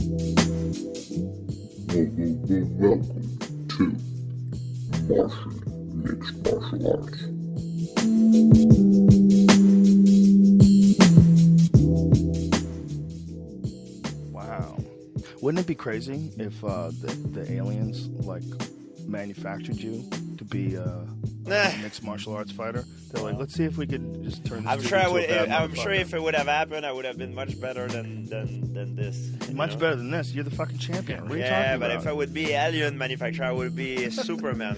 Welcome to Martian Mixed Martial Arts. Wow. Wouldn't it be crazy if the aliens manufactured you to be a mixed martial arts fighter? They're like, let's see if we could just turn this I'm dude sure into a bad I'm sure motherfucker." if it would have happened, I would have been much better than this. Much better than this. You're the fucking champion. What are you talking Yeah, about? but if I would be alien manufacturer, I would be Superman.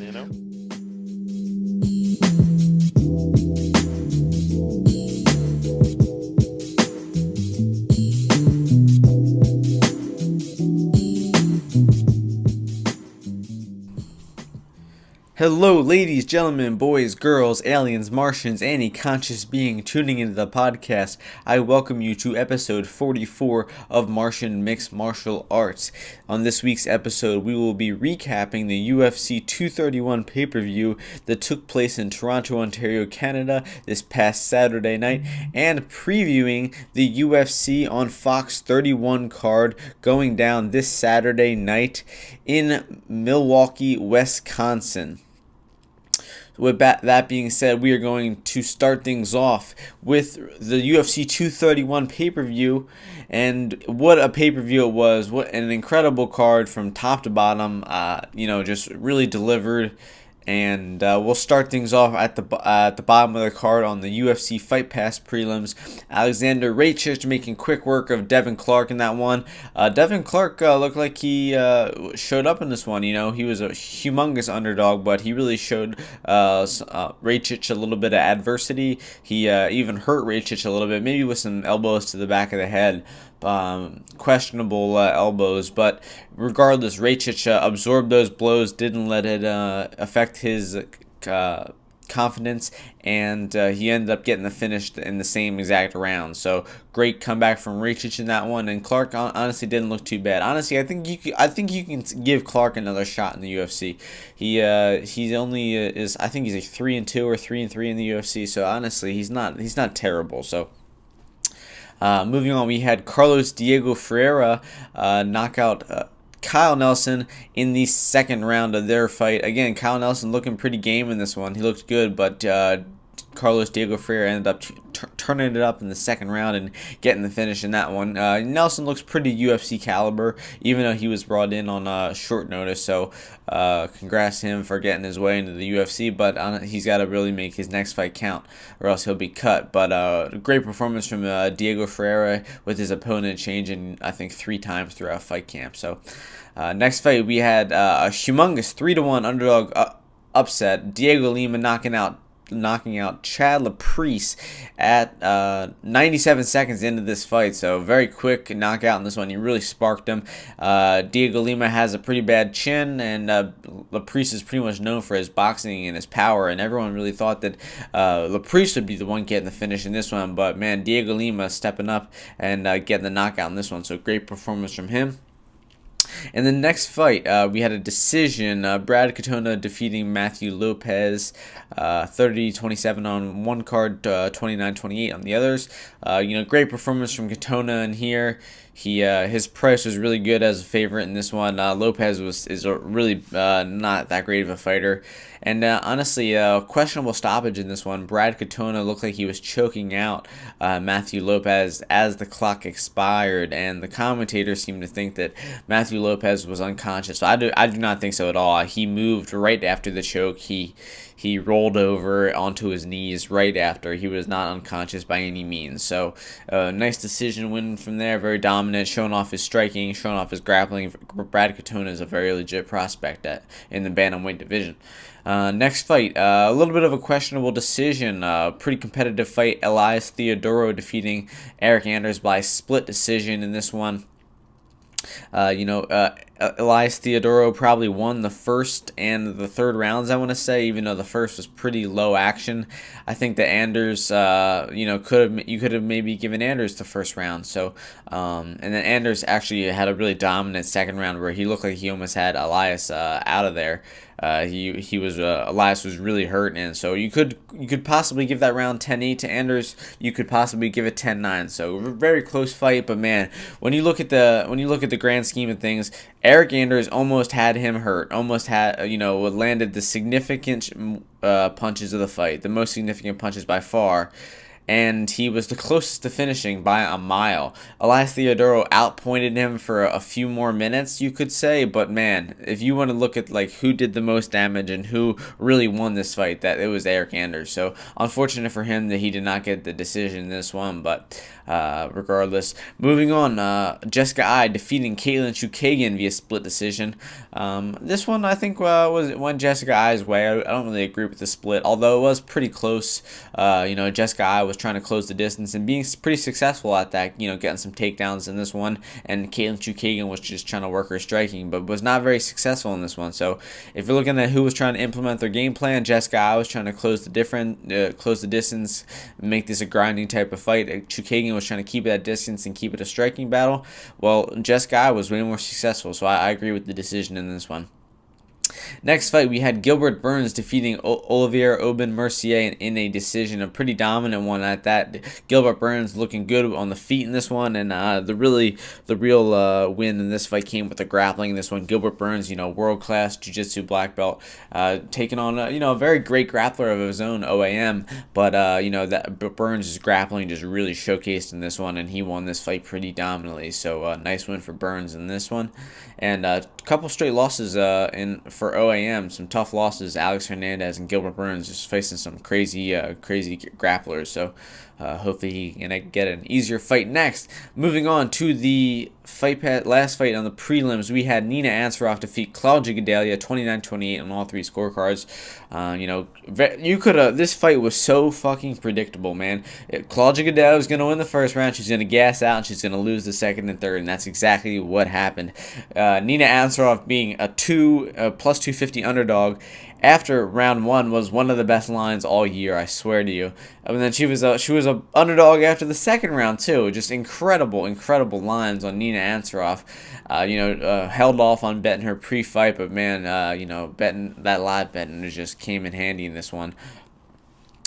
Hello, ladies, gentlemen, boys, girls, aliens, Martians, any conscious being tuning into the podcast. I welcome you to episode 44 of Martian Mixed Martial Arts. On this week's episode, we will be recapping the UFC 231 pay-per-view that took place in Toronto, Ontario, Canada this past Saturday night, and previewing the UFC on Fox 31 card going down this Saturday night in Milwaukee, Wisconsin. With that being said, we are going to start things off with the UFC 231 pay-per-view, and what a pay-per-view it was. What an incredible card from top to bottom. Just really delivered. And we'll start things off at the bottom of the card on the UFC Fight Pass prelims. Alexander Rakic making quick work of Devin Clark in that one. Devin Clark looked like he showed up in this one. He was a humongous underdog, but he really showed Rakic a little bit of adversity. He even hurt Rakic a little bit, maybe with some elbows to the back of the head. Questionable elbows, but regardless, Rakic absorbed those blows, didn't let it affect his confidence, and he ended up getting the finish in the same exact round. So great comeback from Rakic in that one, and Clark honestly didn't look too bad. Honestly, I think you can give Clark another shot in the UFC. He only is, I think he's a 3-2 or 3-3 in the UFC. So honestly, he's not terrible. So. Moving on, we had Carlos Diego Ferreira knock out Kyle Nelson in the second round of their fight. Again, Kyle Nelson looking pretty game in this one. He looked good, but Carlos Diego Ferreira ended up turning it up in the second round and getting the finish in that one. Nelson looks pretty UFC caliber, even though he was brought in on short notice. So congrats to him for getting his way into the UFC, but he's got to really make his next fight count or else he'll be cut. But great performance from Diego Ferreira, with his opponent changing, I think, 3 times throughout fight camp. So next fight, we had a humongous 3-1 underdog upset. Diego Lima knocking out Chad Laprise at 97 seconds into this fight. So very quick knockout in this one. He really sparked him. Diego Lima has a pretty bad chin, and Laprise is pretty much known for his boxing and his power, and everyone really thought that Laprise would be the one getting the finish in this one, but man, Diego Lima stepping up and getting the knockout in this one. So great performance from him. In the next fight, we had a decision. Brad Katona defeating Matthew Lopez, 30-27 on one card, 29-28 on the others. Great performance from Katona in here. His price was really good as a favorite in this one. Lopez is really not that great of a fighter, and honestly, questionable stoppage in this one. Brad Katona looked like he was choking out Matthew Lopez as the clock expired, and the commentators seemed to think that Matthew Lopez was unconscious. So I do not think so at all. He moved right after the choke. He rolled over onto his knees right after. He was not unconscious by any means. So, nice decision win from there. Very dominant, showing off his striking, showing off his grappling. Brad Katona is a very legit prospect in the bantamweight division. Next fight, a little bit of a questionable decision. Pretty competitive fight. Elias Theodoro defeating Eric Anders by split decision in this one. Elias Theodorou probably won the first and the third rounds, I want to say, even though the first was pretty low action. I think that Anders, you could have maybe given Anders the first round. So, and then Anders actually had a really dominant second round where he looked like he almost had Elias out of there. Elias was really hurt, and so you could possibly give that round 10-8 to Anders. You could possibly give it 10-9. So very close fight, but man, when you look at the grand scheme of things, Eric Anders almost had him hurt. Almost had landed the significant punches of the fight, the most significant punches by far. And he was the closest to finishing by a mile. Elias Theodorou outpointed him for a few more minutes, you could say, but man, if you want to look at like who did the most damage and who really won this fight, that it was Eric Anders. So unfortunate for him that he did not get the decision in this one, but regardless, moving on, Jessica Eye defeating Caitlin Chukagian via split decision. This one I think went Jessica Eye's way. I don't really agree with the split, although it was pretty close. Jessica Eye was trying to close the distance and being pretty successful at that, getting some takedowns in this one, and Caitlin Chukagian was just trying to work her striking, but was not very successful in this one. So if you're looking at who was trying to implement their game plan, Jessica Eye was trying to close the distance, make this a grinding type of fight. Chukagian was trying to keep it at distance and keep it a striking battle. Well, Jessica Eye was way more successful, so I agree with the decision in this one. Next fight, we had Gilbert Burns defeating Olivier Aubin-Mercier in a decision, a pretty dominant one at that. Gilbert Burns looking good on the feet in this one, and the real win in this fight came with the grappling in this one. Gilbert Burns, world-class jiu-jitsu black belt, taking on a very great grappler of his own, OAM, but that Burns' grappling just really showcased in this one, and he won this fight pretty dominantly. So nice win for Burns in this one, and a couple straight losses for OAM, some tough losses. Alex Hernandez and Gilbert Burns just facing some crazy grapplers. So hopefully he can get an easier fight next. Moving on to the last fight on the prelims, we had Nina Ansaroff defeat Claudia Gadelha 29-28 on all three scorecards. This fight was so fucking predictable, man. Claudia Gadelha was going to win the first round. She's going to gas out and she's going to lose the second and third, and that's exactly what happened. Nina Ansaroff being a plus 250 underdog after round one was one of the best lines all year, I swear to you. And then she was a underdog after the second round too. Just incredible lines on Nina Ansaroff. Held off on betting her pre-fight, but man, betting that live betting just came in handy in this one.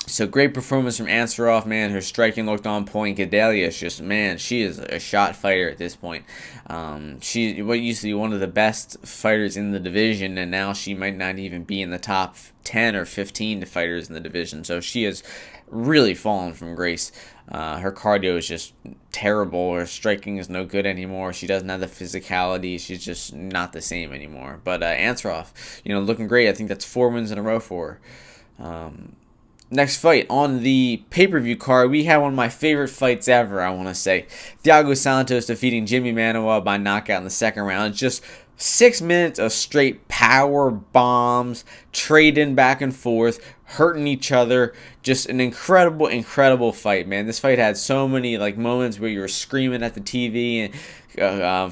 So great performance from Ansaroff, man. Her striking looked on point. Gadelha is just, man, she is a shot fighter at this point. She used to be one of the best fighters in the division, and now she might not even be in the top 10 or 15 fighters in the division. So she has really fallen from grace. Her cardio is just terrible. Her striking is no good anymore. She doesn't have the physicality. She's just not the same anymore. But Ansaroff, looking great. I think that's 4 wins in a row for her. Next fight on the pay-per-view card, we had one of my favorite fights ever, I want to say. Thiago Santos defeating Jimmy Manuwa by knockout in the second round. It's just 6 minutes of straight power bombs, trading back and forth, hurting each other. Just an incredible fight, man. This fight had so many moments where you were screaming at the TV and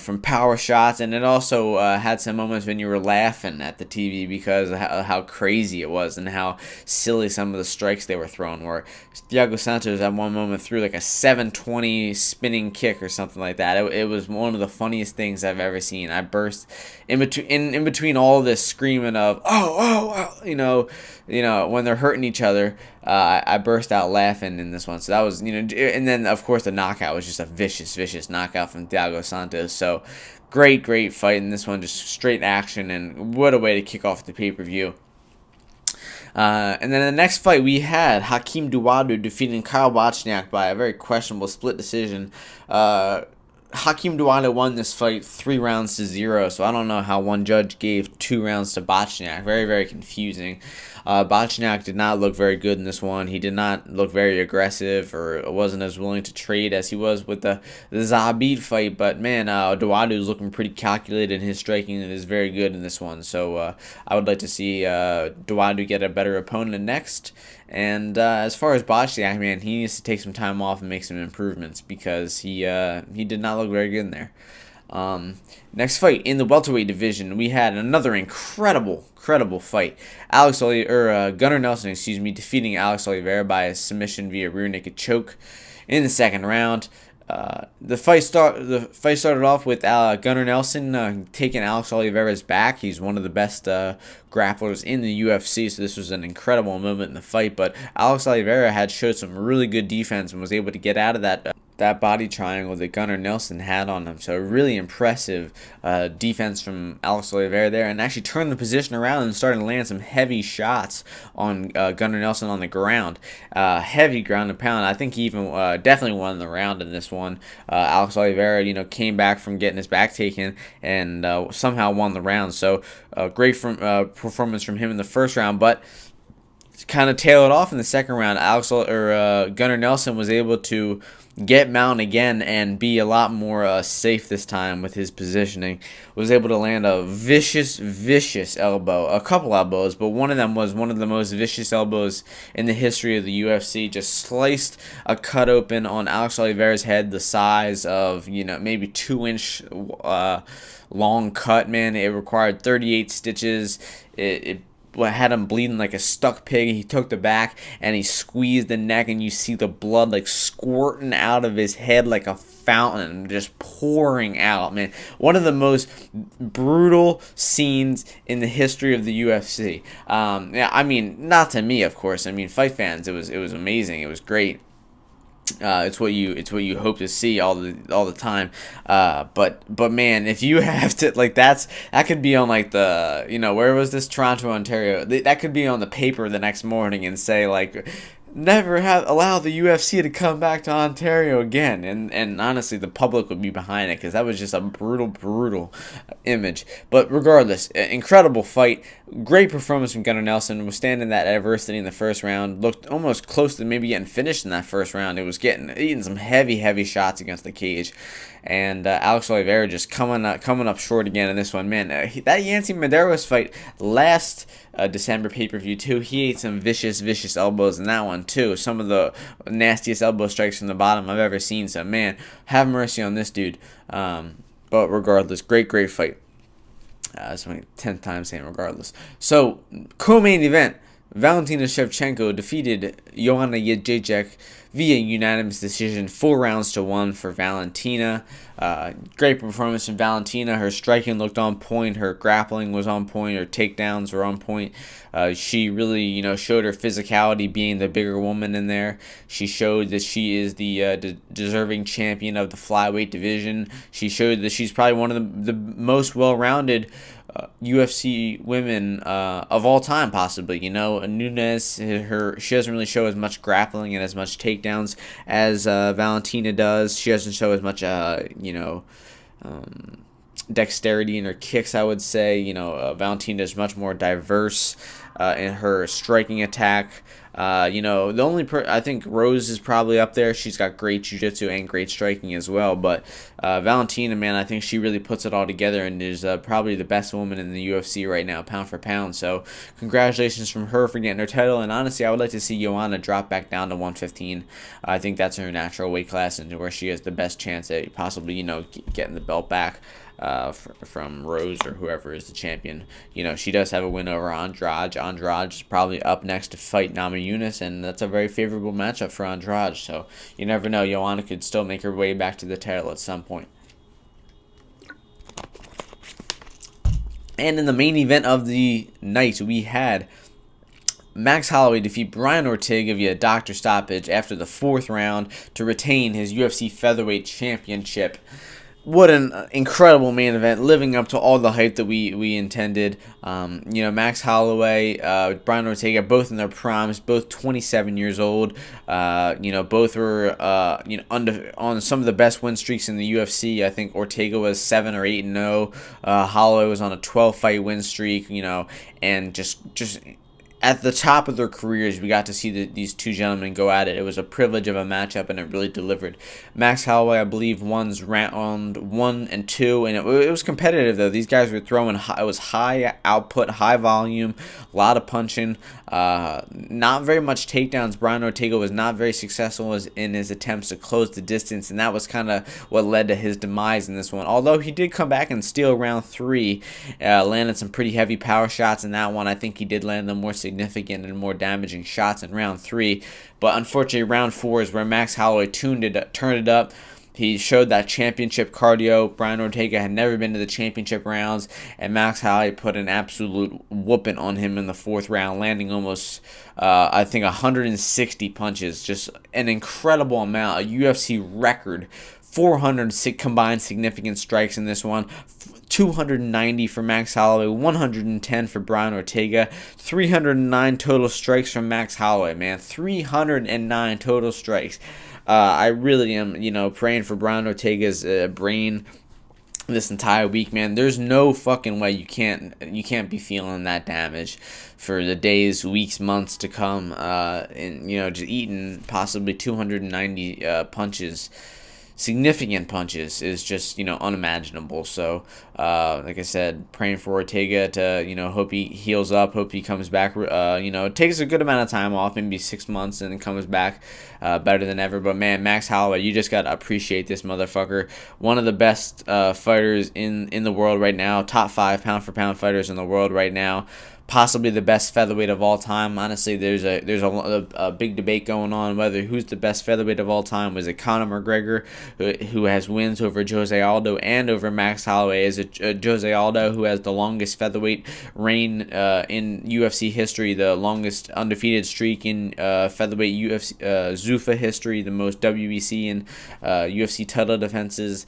from power shots, and it also had some moments when you were laughing at the TV because of how crazy it was and how silly some of the strikes they were throwing were. Thiago Santos at one moment threw a 720 spinning kick or something like that. It was one of the funniest things I've ever seen. I burst in between all this screaming of when they're hurting each other. I burst out laughing in this one. So that was, and then of course the knockout was just a vicious knockout from Thiago Santos. So great fight in this one, just straight action, and what a way to kick off the pay-per-view. And then in the next fight, we had Hakeem Dawodu defeating Kyle Bochniak by a very questionable split decision. Hakeem Dawodu won this fight 3-0, so I don't know how one judge gave 2 rounds to Bochniak. Very confusing. Bochniak did not look very good in this one. He did not look very aggressive or wasn't as willing to trade as he was with the Zabit fight. But man, Dawodu is looking pretty calculated. His striking is very good in this one. So I would like to see Dawodu get a better opponent next. And as far as Bochniak, man, he needs to take some time off and make some improvements because he did not look very good in there. Next fight in the welterweight division, we had another incredible fight. Gunnar Nelson, defeating Alex Oliveira by a submission via rear naked choke in the second round. The fight started off with Gunnar Nelson taking Alex Oliveira's back. He's one of the best grapplers in the UFC, so this was an incredible moment in the fight. But Alex Oliveira had showed some really good defense and was able to get out of that body triangle that Gunnar Nelson had on him. So really impressive defense from Alex Oliveira there, and actually turned the position around and started to land some heavy shots on Gunnar Nelson on the ground. Heavy ground and pound. I think he even definitely won the round in this one. Alex Oliveira, came back from getting his back taken and somehow won the round. So great performance from him in the first round, but kind of tailed off in the second round. Gunnar Nelson was able to get mount again and be a lot more safe this time with his positioning. Was able to land a vicious elbow, a couple elbows, but one of them was one of the most vicious elbows in the history of the UFC. Just sliced a cut open on Alex Oliveira's head, the size of maybe 2-inch long cut. Man, it required 38 stitches. It had him bleeding like a stuck pig. He took the back and he squeezed the neck, and you see the blood like squirting out of his head like a fountain, just pouring out. Man, one of the most brutal scenes in the history of the UFC. Yeah, I mean, not to me, of course. I mean, fight fans, it was amazing. It was great. It's what you hope to see all the time. But man, if you have to that could be on like the where was this, Toronto, Ontario? That could be on the paper the next morning and say like, never allow the UFC to come back to Ontario again. And honestly, the public would be behind it, because that was just a brutal image. But regardless, incredible fight. Great performance from Gunnar Nelson. Withstanding that adversity in the first round. Looked almost close to maybe getting finished in that first round. It was eating some heavy shots against the cage. And Alex Oliveira just coming up short again in this one. Man, that Yancy Medeiros fight last December pay-per-view too, he ate some vicious elbows in that one too. Some of the nastiest elbow strikes from the bottom I've ever seen. So man, have mercy on this dude. But regardless, great fight. That's my 10th time saying regardless. So co-main event, Valentina Shevchenko defeated Joanna Jędrzejczyk via unanimous decision, 4-1 for Valentina. Great performance from Valentina. Her striking looked on point. Her grappling was on point. Her takedowns were on point. She really, showed her physicality, being the bigger woman in there. She showed that she is the deserving champion of the flyweight division. She showed that she's probably one of the most well-rounded UFC women of all time, possibly. Nunes, she doesn't really show as much grappling and as much takedowns as Valentina does. She doesn't show as much dexterity in her kicks, I would say. Valentina is much more diverse in her striking attack. The only I think Rose is probably up there. She's got great jiu-jitsu and great striking as well. But Valentina, man, I think she really puts it all together and is probably the best woman in the UFC right now, pound for pound. So congratulations from her for getting her title. And honestly, I would like to see Joanna drop back down to 115. I think that's her natural weight class and where she has the best chance at possibly, getting the belt back from Rose or whoever is the champion. She does have a win over Andrade. Andrade is probably up next to fight Namajunas, and that's a very favorable matchup for Andrade. So you never know. Joanna could still make her way back to the title at some point. And in the main event of the night, we had Max Holloway defeat Brian Ortega via doctor stoppage after the 4th round to retain his UFC featherweight championship. What an incredible main event, living up to all the hype that we intended. Max Holloway, Brian Ortega, both in their primes, both 27 years old. Both were on some of the best win streaks in the UFC. I think Ortega was 7 or 8-0. Holloway was on a 12-fight win streak. And just at the top of their careers, we got to see these two gentlemen go at it. It was a privilege of a matchup, and it really delivered. Max Holloway, I believe, won round 1 and 2, and it was competitive, though. These guys were throwing, it was high output, high volume, a lot of punching, not very much takedowns. Brian Ortega was not very successful in his attempts to close the distance, and that was kind of what led to his demise in this one. Although he did come back and steal round 3, landed some pretty heavy power shots in that one. I think he did land the more significant and more damaging shots in round 3, but unfortunately round 4 is where Max Holloway turned it up. He showed that championship cardio. Brian Ortega had never been to the championship rounds, and Max Holloway put an absolute whooping on him in the 4th round, landing almost, I think, 160 punches. Just an incredible amount, a UFC record. 406 combined significant strikes in this one. 290 for Max Holloway, 110 for Brian Ortega, 309 total strikes from Max Holloway, man. 309 total strikes. I really am, praying for Brian Ortega's brain this entire week, man. There's no fucking way you can't be feeling that damage for the days, weeks, months to come. And just eating possibly 290 punches. Significant punches is just, unimaginable. So, like I said, praying for Ortega to, hope he heals up, hope he comes back, takes a good amount of time off, maybe 6 months, and then comes back better than ever. But, man, Max Holloway, you just got to appreciate this motherfucker. One of the best fighters in the world right now, top 5 pound-for-pound fighters in the world right now. Possibly the best featherweight of all time. Honestly, there's a big debate going on whether who's the best featherweight of all time. Was it Conor McGregor, who has wins over Jose Aldo and over Max Holloway? Is it Jose Aldo, who has the longest featherweight reign in UFC history, the longest undefeated streak in featherweight UFC Zuffa history, the most WBC and UFC title defenses?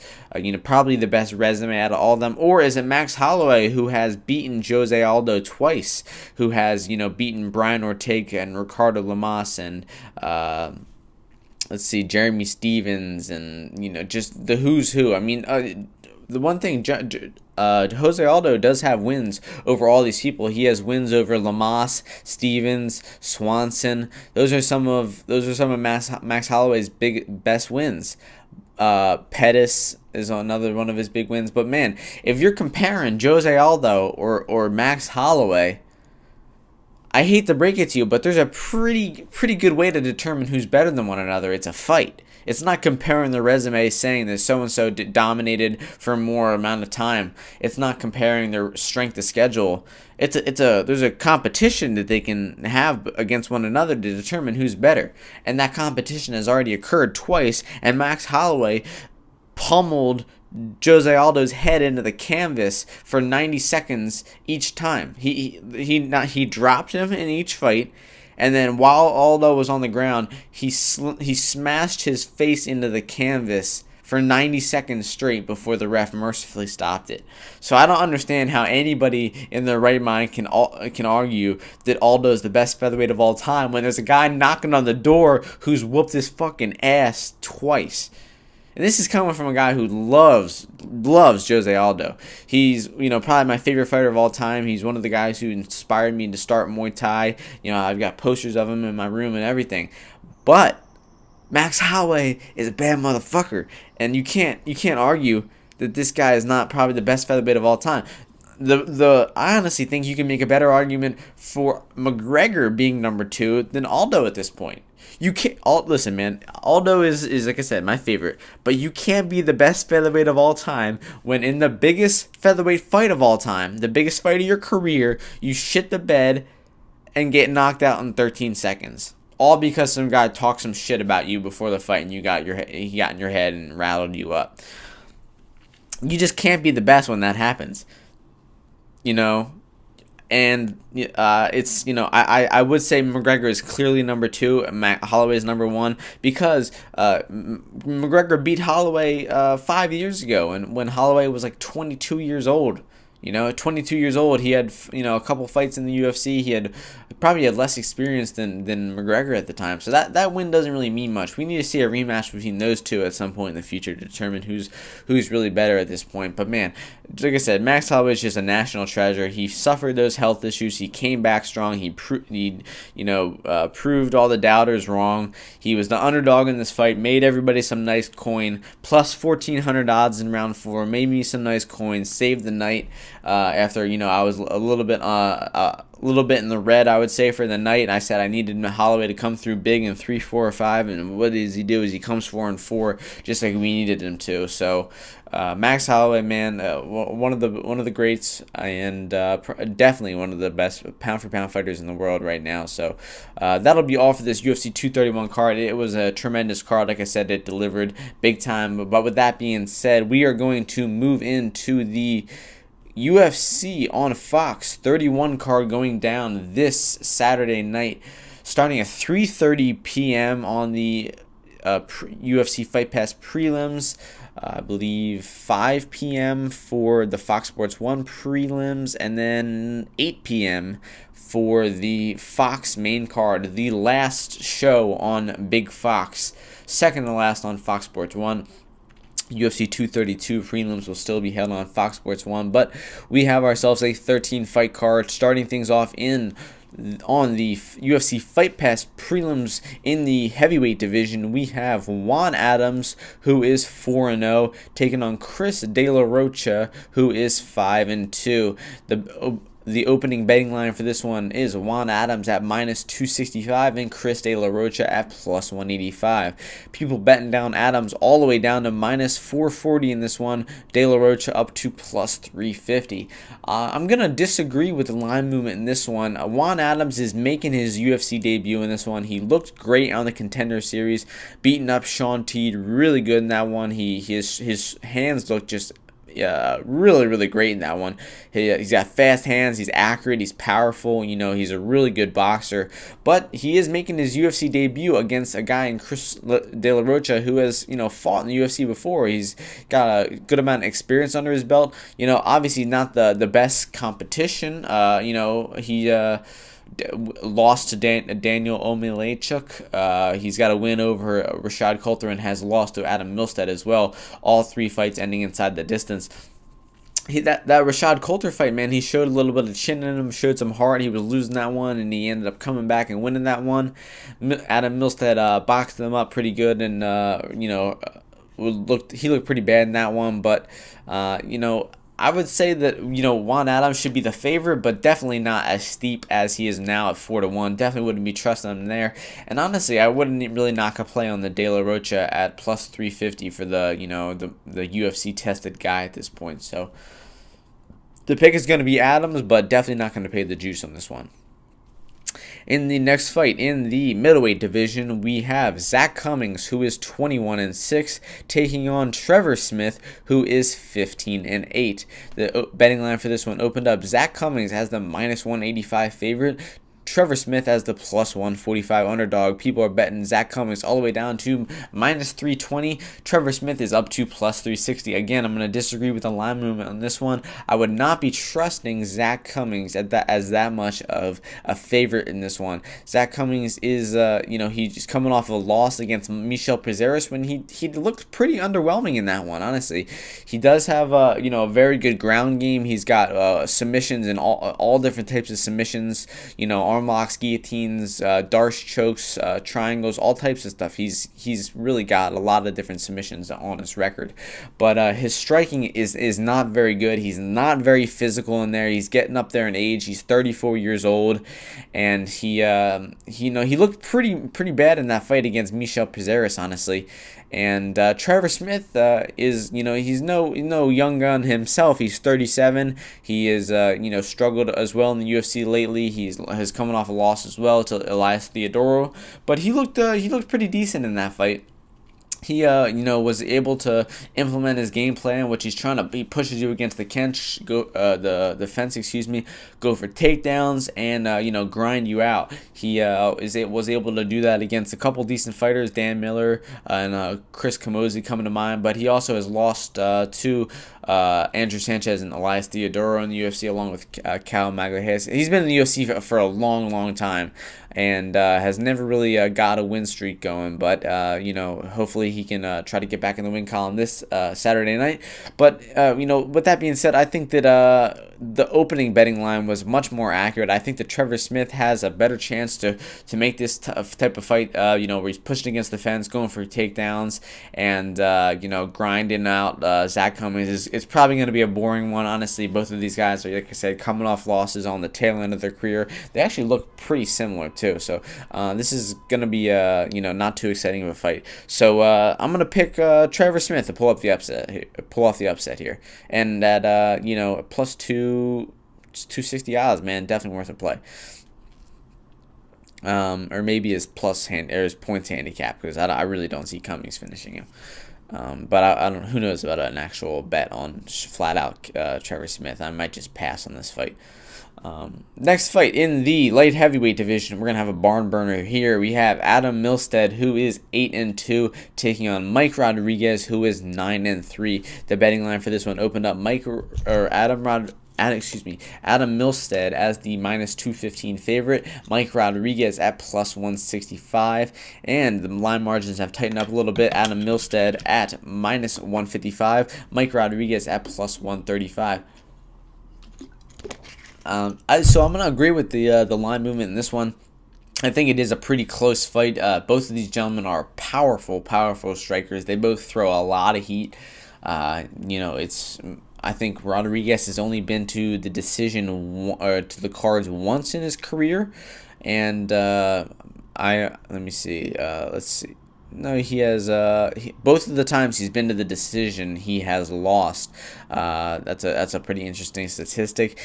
Probably the best resume out of all of them. Or is it Max Holloway, who has beaten Jose Aldo twice? Who has, beaten Brian Ortega and Ricardo Lamas and, let's see, Jeremy Stevens and, just the who's who. I mean, the one thing, Jose Aldo does have wins over all these people. He has wins over Lamas, Stevens, Swanson. Those are some of Max Holloway's best wins. Pettis is another one of his big wins. But man, if you're comparing Jose Aldo or Max Holloway, I hate to break it to you, but there's a pretty good way to determine who's better than one another. It's a fight. It's not comparing the resume saying that so-and-so dominated for a more amount of time. It's not comparing their strength of schedule. There's a competition that they can have against one another to determine who's better. And that competition has already occurred twice, and Max Holloway pummeled Jose Aldo's head into the canvas for 90 seconds each time. He dropped him in each fight. And then while Aldo was on the ground, he smashed his face into the canvas for 90 seconds straight before the ref mercifully stopped it. So I don't understand how anybody in their right mind can argue that Aldo is the best featherweight of all time when there's a guy knocking on the door who's whooped his fucking ass twice. And this is coming from a guy who loves Jose Aldo. He's, probably my favorite fighter of all time. He's one of the guys who inspired me to start Muay Thai. I've got posters of him in my room and everything. But Max Holloway is a bad motherfucker. And you can't argue that this guy is not probably the best featherweight of all time. I honestly think you can make a better argument for McGregor being number 2 than Aldo at this point. You can't. Listen, man. Aldo is like I said, my favorite. But you can't be the best featherweight of all time when in the biggest featherweight fight of all time, the biggest fight of your career, you shit the bed and get knocked out in 13 seconds. All because some guy talked some shit about you before the fight and he got in your head and rattled you up. You just can't be the best when that happens. And it's, I would say McGregor is clearly number 2 and Holloway is number 1 because McGregor beat Holloway 5 years ago, and when Holloway was like 22 years old. You know, at 22 years old, he had, you know, a couple fights in the UFC. He probably had less experience than McGregor at the time. So that win doesn't really mean much. We need to see a rematch between those two at some point in the future to determine who's really better at this point. But man, like I said, Max Holloway is just a national treasure. He suffered those health issues. He came back strong. He proved all the doubters wrong. He was the underdog in this fight. Made everybody some nice coin. Plus 1,400 odds in round 4. Made me some nice coins. Saved the night. After, you know, I was a little bit in the red, I would say, for the night, and I said I needed Holloway to come through big in 3, 4, or 5, and what does he do? Is he comes 4 and 4, just like we needed him to. So Max Holloway, man, one of the greats, and definitely one of the best pound for pound fighters in the world right now. So that'll be all for this UFC 231 card. It was a tremendous card. Like I said, it delivered big time. But with that being said, we are going to move into the UFC on Fox 31 card going down this Saturday night, starting at 3:30 p.m. on the UFC Fight Pass prelims. I believe 5 p.m. for the Fox Sports 1 prelims, and then 8 p.m. for the Fox main card, the last show on Big Fox, second to last on Fox Sports 1. UFC 232 prelims will still be held on Fox Sports 1, but we have ourselves a 13 fight card, starting things off on the UFC Fight Pass prelims. In the heavyweight division, we have Juan Adams, who is 4-0, taking on Chris De La Rocha, who is 5-2. The opening betting line for this one is Juan Adams at -265 and Chris De La Rocha at +185. People betting down Adams all the way down to -440 in this one. De La Rocha up to +350. I'm going to disagree with the line movement in this one. Juan Adams is making his UFC debut in this one. He looked great on the Contender Series, beating up Sean Teed really good in that one. His hands look just really great in that one. He's got fast hands, he's accurate, he's powerful, you know, he's a really good boxer. But he is making his UFC debut against a guy in Chris De La Rocha who has, you know, fought in the UFC before. He's got a good amount of experience under his belt. You know, obviously not the best competition. You know, he lost to Daniel Omielanchuk. He's got a win over Rashad Coulter and has lost to Adam Milstead as well. All 3 fights ending inside the distance. That Rashad Coulter fight, man, he showed a little bit of chin in him, showed some heart. He was losing that one, and he ended up coming back and winning that one. Adam Milstead boxed him up pretty good, and you know, he looked pretty bad in that one. But you know, I would say that, you know, Juan Adams should be the favorite, but definitely not as steep as he is now at 4-1. Definitely wouldn't be trusting him there. And honestly, I wouldn't really knock a play on the De La Rocha at +350 for the, you know, the UFC tested guy at this point. So the pick is going to be Adams, but definitely not going to pay the juice on this one. In the next fight, in the middleweight division, we have Zach Cummings, who is 21-6, taking on Trevor Smith, who is 15-8. The betting line for this one opened up Zach Cummings as the -185 favorite, Trevor Smith as the +145 underdog. People are betting Zach Cummings all the way down to -320. Trevor Smith is up to +360. Again, I'm going to disagree with the line movement on this one. I would not be trusting Zach Cummings as that much of a favorite in this one. Zach Cummings is, you know, he's coming off a loss against Michel Pereira when he looked pretty underwhelming in that one. Honestly, he does have you know, a very good ground game. He's got submissions and all different types of submissions. You know, arm locks, guillotines, darce chokes, triangles, all types of stuff. He's really got a lot of different submissions on his record, but his striking is not very good. He's not very physical in there. He's getting up there in age. He's 34 years old, and he looked pretty bad in that fight against Michel Pereira, honestly. And Trevor Smith is, you know, he's no young gun himself. He's 37. He is, you know, struggled as well in the UFC lately. Has coming off a loss as well to Elias Theodorou, but he looked pretty decent in that fight. he was able to implement his game plan, which he pushes you against the the fence, go for takedowns and grind you out. He was able to do that against a couple decent fighters, Dan Miller and Chris Camozzi coming to mind, but he also has lost to Andrew Sanchez and Elias Theodoro in the UFC, along with Cal Magalhaes. He's been in the UFC for a long time, and has never really got a win streak going. But hopefully he can try to get back in the win column this Saturday night. But with that being said, I think that the opening betting line was much more accurate. I think that Trevor Smith has a better chance to make this type of fight. Where he's pushing against the fence, going for takedowns, and grinding out Zach Cummings. It's probably going to be a boring one, honestly. Both of these guys are, like I said, coming off losses on the tail end of their career. They actually look pretty similar too. So this is going to be not too exciting of a fight. So I'm going to pick Trevor Smith to pull off the upset here, and at plus 260 odds, man, definitely worth a play. Or maybe his his points handicap, because I really don't see Cummings finishing him. But I don't. Who knows about an actual bet on flat out Trevor Smith? I might just pass on this fight. Next fight in the light heavyweight division, we're gonna have a barn burner here. We have Adam Milstead, who is 8-2, taking on Mike Rodriguez, who is 9-3. The betting line for this one opened up Adam Milstead as the minus 215 favorite, Mike Rodriguez at plus 165, and the line margins have tightened up a little bit. Adam Milstead at minus 155, Mike Rodriguez at plus 135. So I'm going to agree with the line movement in this one. I think it is a pretty close fight. Both of these gentlemen are powerful strikers. They both throw a lot of heat. I think Rodriguez has only been to the decision to the cards once in his career, and let me see. Let's see. No, he has. Both of the times he's been to the decision, he has lost. That's a pretty interesting statistic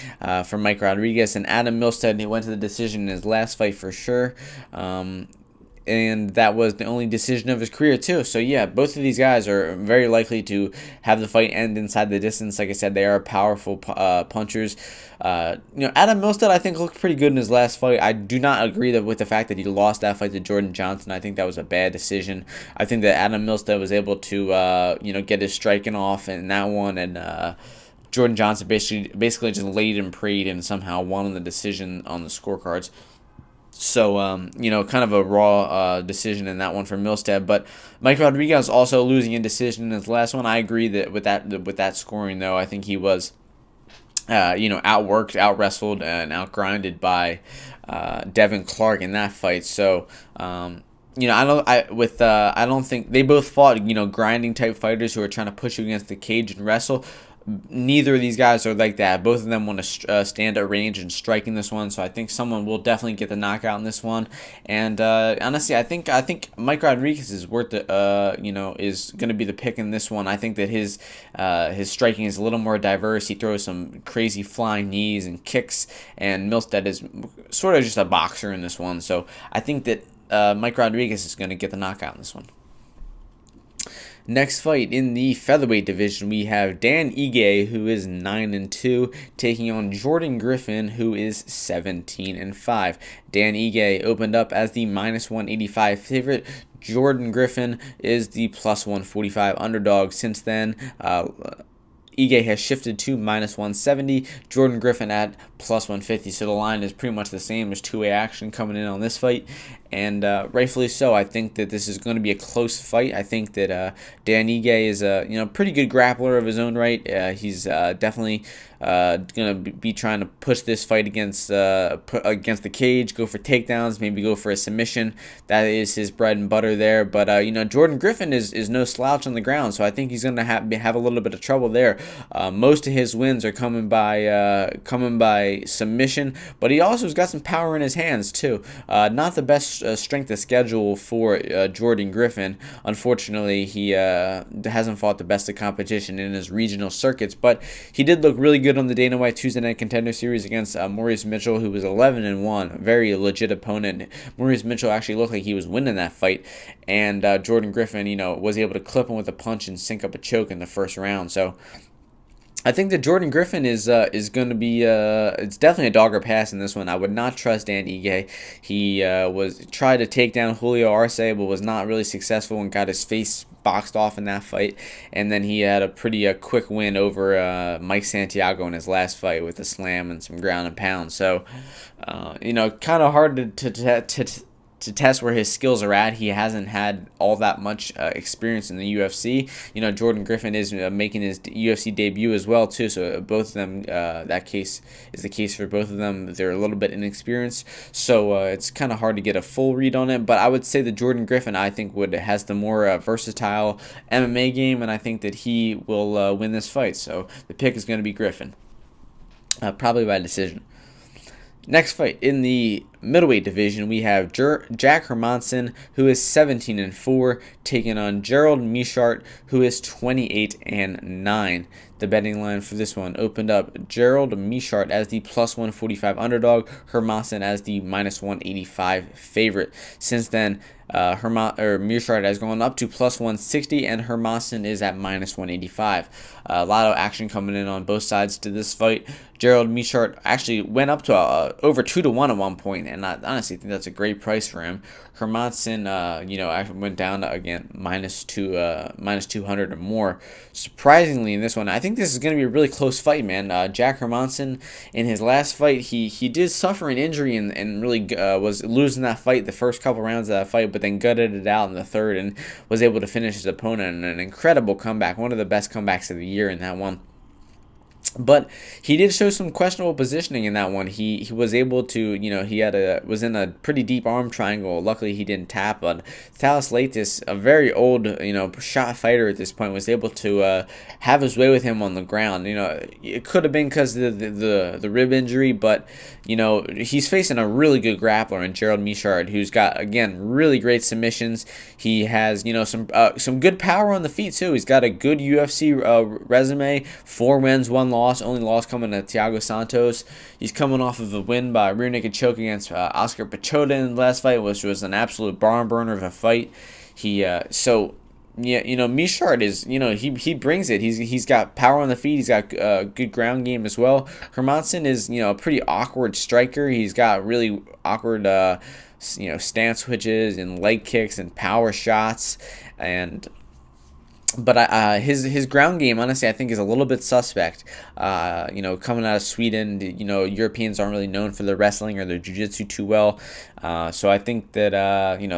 for Mike Rodriguez. And Adam Milstead, he went to the decision in his last fight for sure. And that was the only decision of his career too. So yeah, both of these guys are very likely to have the fight end inside the distance. Like I said, they are powerful punchers. Adam Milstead, I think, looked pretty good in his last fight. I do not agree with the fact that he lost that fight to Jordan Johnson. I think that was a bad decision. I think that Adam Milstead was able to get his striking off in that one, and Jordan Johnson basically just laid and prayed and somehow won the decision on the scorecards. So, kind of a raw decision in that one for Milstead. But Mike Rodriguez also losing a decision in his last one. I agree that with that scoring, though, I think he was, outworked, out-wrestled, and out-grinded by Devin Clark in that fight. So, I don't think they both fought, grinding type fighters who are trying to push you against the cage and wrestle. Neither of these guys are like that. Both of them want to stand at range and strike in this one, so I think someone will definitely get the knockout in this one. And honestly, I think Mike Rodriguez is worth is going to be the pick in this one. I think that his striking is a little more diverse. He throws some crazy flying knees and kicks, and Milstead is sort of just a boxer in this one. So I think that Mike Rodriguez is going to get the knockout in this one. Next fight in the featherweight division, we have Dan Ige, who is 9-2, taking on Jordan Griffin, who is 17-5. Dan Ige opened up as the minus 185 favorite. Jordan Griffin is the plus 145 underdog. Since then, Ige has shifted to minus 170, Jordan Griffin at plus 150, so the line is pretty much the same. There's two-way action coming in on this fight, and rightfully so. I think that this is going to be a close fight. I think that Dan Ige is a pretty good grappler of his own right. He's definitely going to be trying to push this fight against the cage, go for takedowns, maybe go for a submission. That is his bread and butter there. But Jordan Griffin is no slouch on the ground, so I think he's going to have a little bit of trouble there. Most of his wins are coming by submission, but he also has got some power in his hands too. Not the best strength of schedule for Jordan Griffin. Unfortunately, he hasn't fought the best of competition in his regional circuits, but he did look really good on the Dana White Tuesday Night Contender Series against Maurice Mitchell, who was 11-1, very legit opponent. Maurice Mitchell actually looked like he was winning that fight, and Jordan Griffin, was able to clip him with a punch and sink up a choke in the first round. So I think that Jordan Griffin is going to be it's definitely a dog or pass in this one. I would not trust Dan Ige. He tried to take down Julio Arce, but was not really successful and got his face boxed off in that fight. And then he had a pretty quick win over Mike Santiago in his last fight with a slam and some ground and pound. So kind of hard to test where his skills are at. He hasn't had all that much experience in the UFC. Jordan Griffin is making his UFC debut as well too. So both of them, that case is the case for both of them. They're a little bit inexperienced, so it's kind of hard to get a full read on it. But I would say that Jordan Griffin, I think, has the more versatile MMA game, and I think that he will win this fight. So the pick is going to be Griffin, probably by decision. Next fight in the middleweight division, we have Jack Hermansson, who is 17-4, taking on Gerald Meerschaert, who is 28-9. The betting line for this one opened up Gerald Meerschaert as the +145 underdog, Hermansson as the -185 favorite. Since then, Meerschaert has gone up to +160, and Hermansson is at -185. A lot of action coming in on both sides to this fight. Gerald Meerschaert actually went up to over 2-1 at one point, and I honestly think that's a great price for him. Hermansson, actually went down to, again, -200 or more. Surprisingly, in this one, I think this is going to be a really close fight, man. Jack Hermansson, in his last fight, he did suffer an injury and really was losing that fight the first couple rounds of that fight, but then gutted it out in the third and was able to finish his opponent in an incredible comeback, one of the best comebacks of the year in that one. But he did show some questionable positioning in that one. He was able to, was in a pretty deep arm triangle. Luckily, he didn't tap. But Thales Leites, a very old, shot fighter at this point, was able to have his way with him on the ground. It could have been because of the rib injury, but he's facing a really good grappler in Gerald Meerschaert, who's got, again, really great submissions. He has, some good power on the feet too. He's got a good UFC resume: 4 wins, 1 loss. Only loss coming to Thiago Santos. He's coming off of a win by rear naked choke against Oscar Pichota in the last fight, which was an absolute barn burner of a fight. Meerschaert is, he brings it. He's got power on the feet. He's got good ground game as well. Hermansson is, a pretty awkward striker. He's got really awkward, stance switches and leg kicks and power shots, But his ground game, honestly, I think is a little bit suspect. Coming out of Sweden, Europeans aren't really known for their wrestling or their jiu-jitsu too well. So I think that,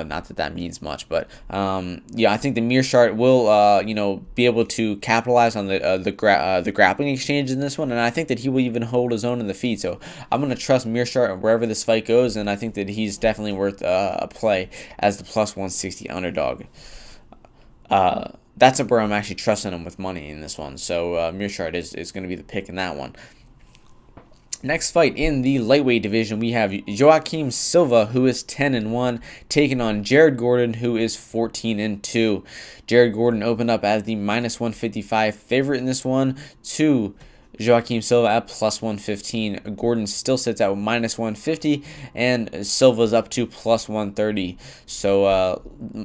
not that means much, but I think the Meerschaert will, be able to capitalize on the grappling exchange in this one, and I think that he will even hold his own in the feet. So I'm going to trust Meerschaert wherever this fight goes, and I think that he's definitely worth a play as the +160 underdog. That's where I'm actually trusting him with money in this one. So Meerschaert is going to be the pick in that one. Next fight in the lightweight division, we have Joaquim Silva, who is 10-1, taking on Jared Gordon, who is 14-2. Jared Gordon opened up as the -155 favorite in this one to Joaquim Silva at +115. Gordon still sits at -150, and Silva's up to +130. So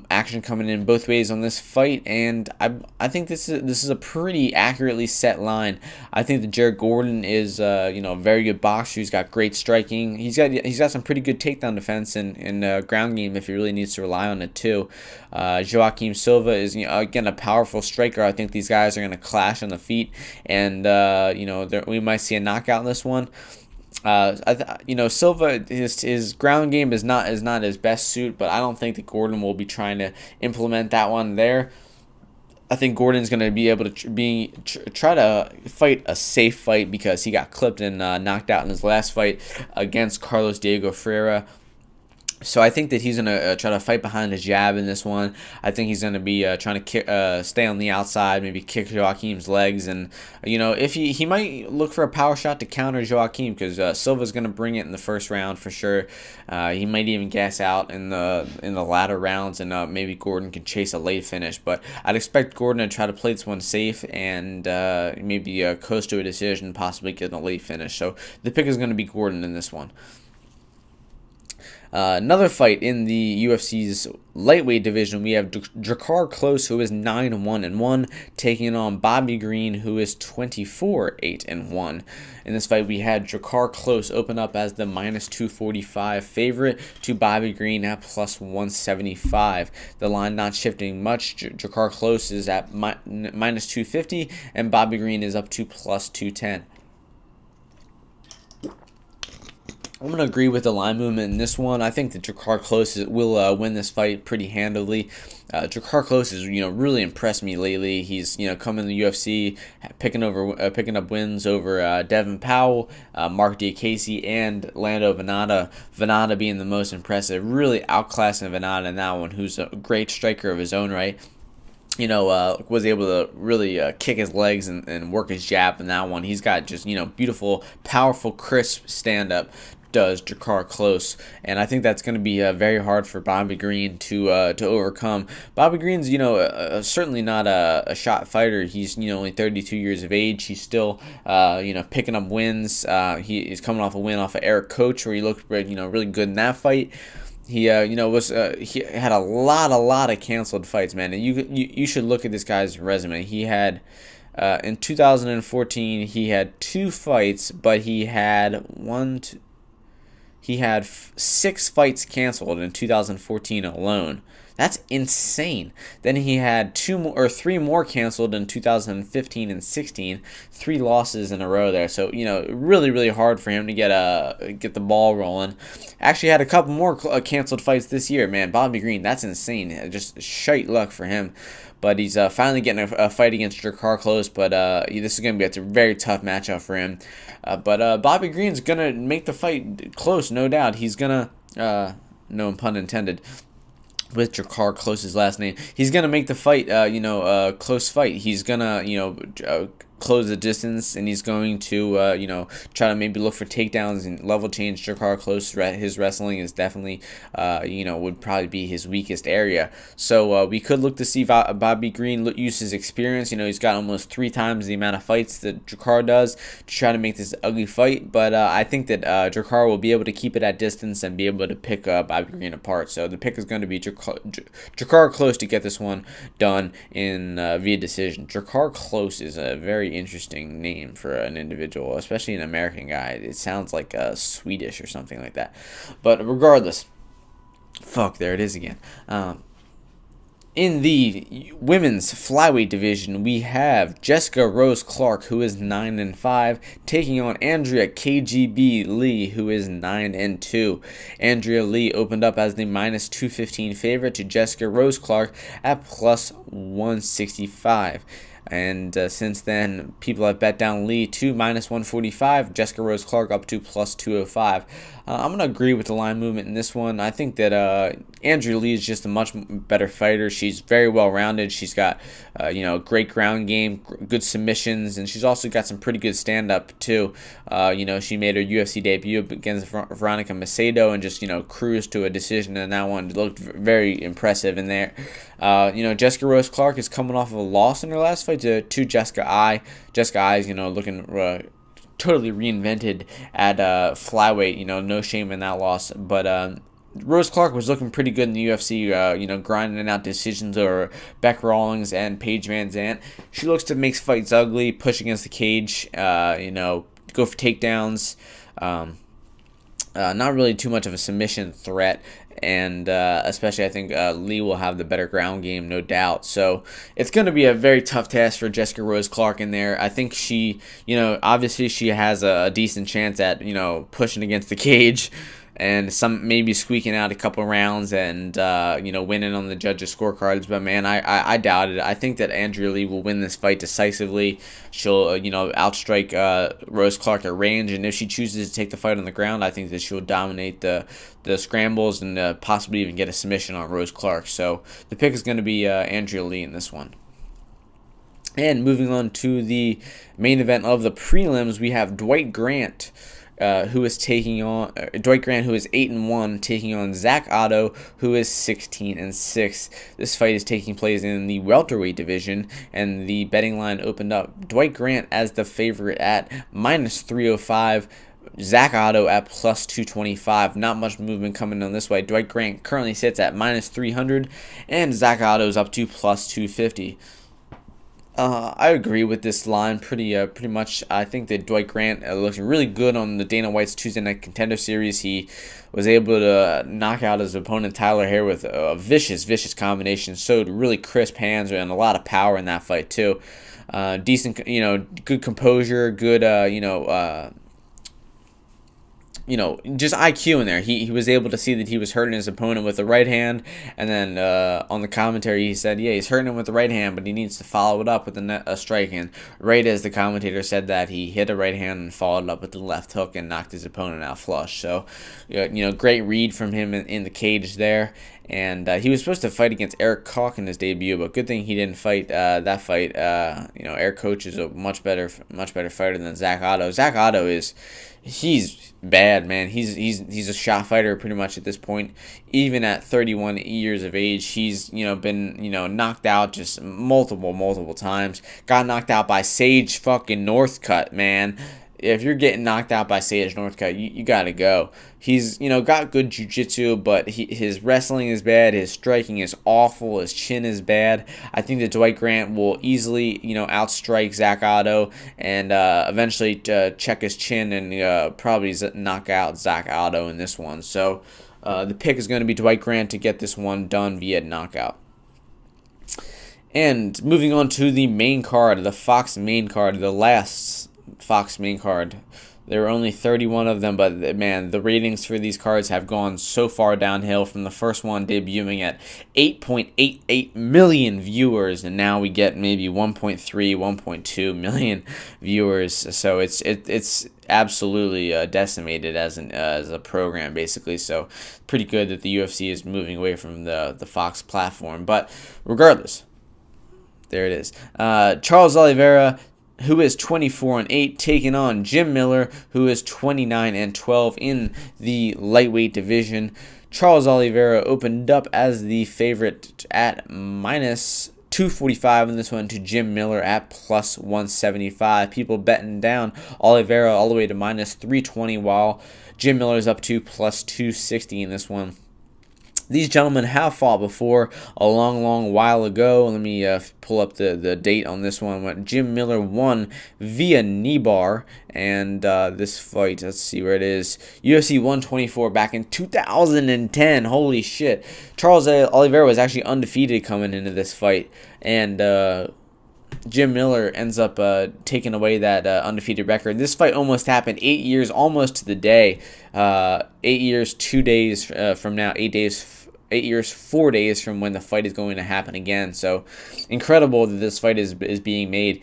action coming in both ways on this fight, and I think this is a pretty accurately set line. I think that Jared Gordon is a very good boxer. He's got great striking. He's got some pretty good takedown defense and ground game if he really needs to rely on it too. Joaquim Silva is again a powerful striker. I think these guys are going to clash on the feet, and we might see a knockout in this one. Silva, his ground game is not his best suit, but I don't think that Gordon will be trying to implement that one there. I think Gordon's going to be able to try to fight a safe fight because he got clipped and knocked out in his last fight against Carlos Diego Ferreira. So I think that he's going to try to fight behind his jab in this one. I think he's going to be trying to stay on the outside, maybe kick Joaquim's legs. And, if he might look for a power shot to counter Joaquim, because Silva's going to bring it in the first round for sure. He might even gas out in the latter rounds, and maybe Gordon can chase a late finish. But I'd expect Gordon to try to play this one safe and maybe coast to a decision, possibly get a late finish. So the pick is going to be Gordon in this one. Another fight in the UFC's lightweight division, we have Drakkar Klose, who is 9-1-1, taking on Bobby Green, who is 24-8-1. In this fight, we had Drakkar Klose open up as the -245 favorite to Bobby Green at +175. The line not shifting much. Drakkar Klose is at -250, and Bobby Green is up to +210. I'm going to agree with the line movement in this one. I think that Drakkar Klose will win this fight pretty handily. Drakkar Klose has really impressed me lately. He's coming to the UFC, picking up wins over Devin Powell, Mark Diakase, and Lando Venata. Venata being the most impressive, really outclassing Venata in that one, who's a great striker of his own right. Was able to really kick his legs and work his jab in that one. He's got just beautiful, powerful, crisp stand-up, does Drakkar Klose, and I think that's going to be very hard for Bobby Green to overcome. Bobby Green's certainly not a shot fighter. He's only 32 years of age. He's still picking up wins. He's coming off a win off of Eric Coach, where he looked really good in that fight. He he had a lot of canceled fights, man. And you should look at this guy's resume. He had in 2014 he had 2 fights, but he had 6 fights canceled in 2014 alone. That's insane. Then he had 3 more canceled in 2015 and 16, 3 losses in a row there. So really hard for him to get the ball rolling. Actually had a couple more canceled fights this year, man. Bobby Green, that's insane. Just shite luck for him. But he's finally getting a fight against Drakkar Klose. But this is going to be a very tough matchup for him. But Bobby Green's going to make the fight close, no doubt. He's going to, no pun intended, with Drakkar Klose's last name. He's going to make the fight, a close fight. He's going to, close the distance, and he's going to, try to maybe look for takedowns and level change. Drakkar Klose, his wrestling is definitely, would probably be his weakest area. So we could look to see Bobby Green use his experience. He's got almost 3 times the amount of fights that Drakkar does to try to make this ugly fight. But I think that Drakkar will be able to keep it at distance and be able to pick Bobby Green apart. So the pick is going to be Drakkar Klose to get this one done in via decision. Drakkar Klose is a very interesting name for an individual, especially an American guy. It sounds like Swedish or something like that. But regardless, there it is again. In the women's flyweight division, we have Jessica Rose Clark, who is 9-5, taking on Andrea KGB Lee, who is 9-2. Andrea Lee opened up as the -215 favorite to Jessica Rose Clark at +165. And since then, people have bet down Lee to -145, Jessica Rose Clark up to +205. I'm going to agree with the line movement in this one. I think that Andrea Lee is just a much better fighter. She's very well-rounded. She's got, great ground game, good submissions, and she's also got some pretty good stand-up, too. She made her UFC debut against Veronica Macedo and just, cruised to a decision in that one. It looked very impressive in there. Jessica Rose Clark is coming off of a loss in her last fight to Jessica Eye. Jessica Eye is, looking totally reinvented at flyweight. No shame in that loss. But Rose Clark was looking pretty good in the UFC, grinding out decisions over Beck Rawlings and Paige Van Zandt. She looks to make fights ugly, push against the cage, go for takedowns. Not really too much of a submission threat, and especially I think Lee will have the better ground game, no doubt. So it's going to be a very tough task for Jessica Rose Clark in there. I think she, obviously she has a decent chance at, pushing against the cage and some maybe squeaking out a couple rounds and winning on the judges' scorecards. But man, I doubt it. I think that Andrea Lee will win this fight decisively. She'll outstrike Rose Clark at range, and if she chooses to take the fight on the ground, I think that she'll dominate the scrambles and possibly even get a submission on Rose Clark. So the pick is going to be Andrea Lee in this one. And moving on to the main event of the prelims, we have Dwight Grant, who is taking on Dwight Grant, who is 8-1, taking on Zach Otto, who is 16-6. This fight is taking place in the welterweight division, and the betting line opened up Dwight Grant as the favorite at -305. Zach Otto at +225. Not much movement coming on this way. Dwight Grant currently sits at -300, and Zach Otto is up to +250. I agree with this line pretty much. I think that Dwight Grant looks really good on the Dana White's Tuesday Night Contender Series. He was able to knock out his opponent Tyler Hare with a vicious combination. Showed really crisp hands and a lot of power in that fight too. Decent, good composure, good, just IQ in there. He was able to see that he was hurting his opponent with the right hand, and then on the commentary he said, yeah, he's hurting him with the right hand, but he needs to follow it up with a strike. And right as the commentator said that, he hit a right hand and followed it up with the left hook and knocked his opponent out flush. So, great read from him in the cage there. And he was supposed to fight against Eric Koch in his debut, but good thing he didn't fight that fight. Eric Koch is a much better fighter than Zach Otto. Zach Otto he's bad, man. He's a shot fighter pretty much at this point. Even at 31 years of age, he's been knocked out just multiple times. Got knocked out by Sage fucking Northcutt, man. If you're getting knocked out by Sage Northcutt, you gotta go. He's got good jiu-jitsu, but his wrestling is bad. His striking is awful. His chin is bad. I think that Dwight Grant will easily outstrike Zach Otto and eventually check his chin and probably knock out Zach Otto in this one. So the pick is going to be Dwight Grant to get this one done via knockout. And moving on to the main card, the Fox main card, the last Fox main card. There were only 31 of them, but man, the ratings for these cards have gone so far downhill from the first one debuting at 8.88 million viewers, and now we get maybe 1.3, 1.2 million viewers. So it's absolutely decimated as a program, basically. So pretty good that the UFC is moving away from the Fox platform. But regardless, there it is. Charles Oliveira, who is 24-8, taking on Jim Miller, who is 29-12 in the lightweight division. Charles Oliveira opened up as the favorite at -245 in this one to Jim Miller at +175. People betting down Oliveira all the way to -320, while Jim Miller is up to +260 in this one. These gentlemen have fought before a long while ago. Let me pull up the date on this one. When Jim Miller won via knee bar, and this fight, let's see where it is. UFC 124 back in 2010. Holy shit. Charles Oliveira was actually undefeated coming into this fight, and Jim Miller ends up taking away that undefeated record. This fight almost happened 8 years, almost to the day. 8 years, 2 days from now. 8 years, 4 days from when the fight is going to happen again. So incredible that this fight is being made.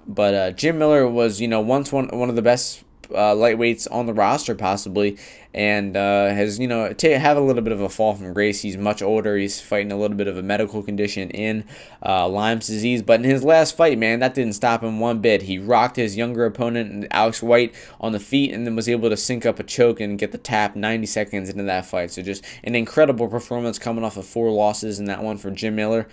But Jim Miller was, once one of the best lightweights on the roster, possibly, and has, have a little bit of a fall from grace. He's much older. He's fighting a little bit of a medical condition in Lyme's disease. But in his last fight, man, that didn't stop him one bit. He rocked his younger opponent, Alex White, on the feet, and then was able to sync up a choke and get the tap 90 seconds into that fight. So just an incredible performance coming off of 4 losses in that one for Jim Miller.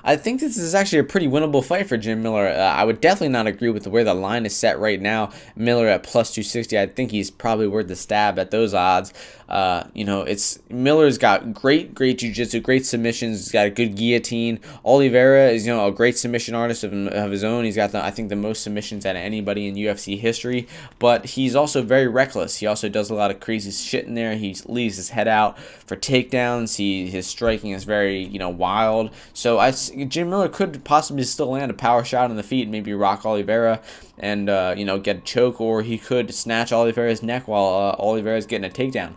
I think this is actually a pretty winnable fight for Jim Miller. I would definitely not agree with where the line is set right now. Miller at +260. I think he's probably worth the stab at those odds. Miller's got great jiu-jitsu, great submissions. He's got a good guillotine. Oliveira is, a great submission artist of his own. He's got, I think, the most submissions out of anybody in UFC history. But he's also very reckless. He also does a lot of crazy shit in there. He leaves his head out for takedowns. His striking is very, wild. So Jim Miller could possibly still land a power shot on the feet, maybe rock Oliveira and get a choke, or he could snatch Oliveira's neck while Oliveira's getting a takedown.